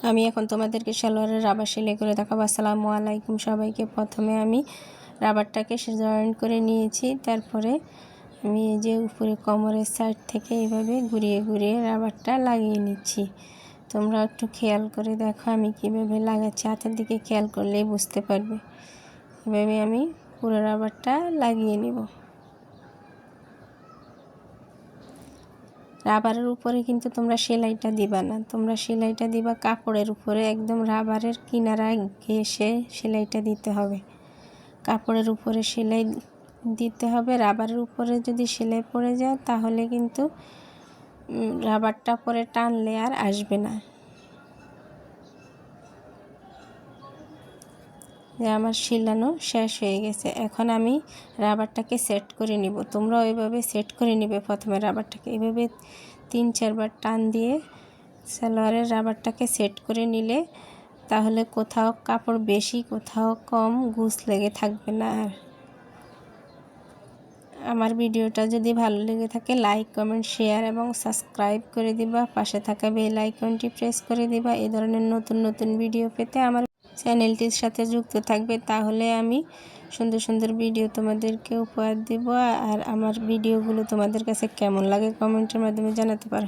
আমি এখন তোমাদেরকে সালোয়ারের রাবার সেলাই করে দেখাবো। আসসালামু আলাইকুম সবাইকে। প্রথমে আমি রাবারটাকে জয়েন করে নিয়েছি, তারপরে আমি এই যে উপরে কোমরের সাইড থেকে এইভাবে ঘুরিয়ে ঘুরিয়ে রাবারটা লাগিয়ে নিচ্ছি। তোমরা একটু খেয়াল করে দেখো আমি কীভাবে লাগাচ্ছি, হাতের দিকে খেয়াল করলেই বুঝতে পারবে। এভাবে আমি পুরো রাবারটা লাগিয়ে নেব। রাবারের উপরে কিন্তু তোমরা সেলাইটা দিবা না, তোমরা সেলাইটা দিবা কাপড়ের উপরে, একদম রাবারের কিনারা ঘেঁষে সেলাইটা দিতে হবে। কাপড়ের উপরে সেলাই দিতে হবে। রাবারের উপরে যদি সেলাই পড়ে যায় তাহলে কিন্তু রাবারটা পরে টানলে আর আসবে না। যে আমার সেলানো শেষ হয়ে গেছে, এখন আমি রাবারটাকে সেট করে নিব। তোমরা ওইভাবে সেট করে নিবে। প্রথমে রাবারটাকে এইভাবে 3-4 বার টান দিয়ে সালোয়ারের রাবারটাকে সেট করে নিলে তাহলে কোথাও কাপড় বেশি কোথাও কম গুছ লেগে থাকবে না। আর আমার ভিডিওটা যদি ভালো লেগে থাকে লাইক, কমেন্ট, শেয়ার এবং সাবস্ক্রাইব করে দিবা। পাশে থাকা বেল আইকনটি প্রেস করে দিবা। এই ধরনের নতুন নতুন ভিডিও পেতে আমার চ্যানেলটির সাথে যুক্ত থাকবে, তাহলে আমি সুন্দর সুন্দর ভিডিও তোমাদেরকে উপহার দেব। আর আমার ভিডিওগুলো তোমাদের কাছে কেমন লাগে কমেন্টের মাধ্যমে জানাতে পারো।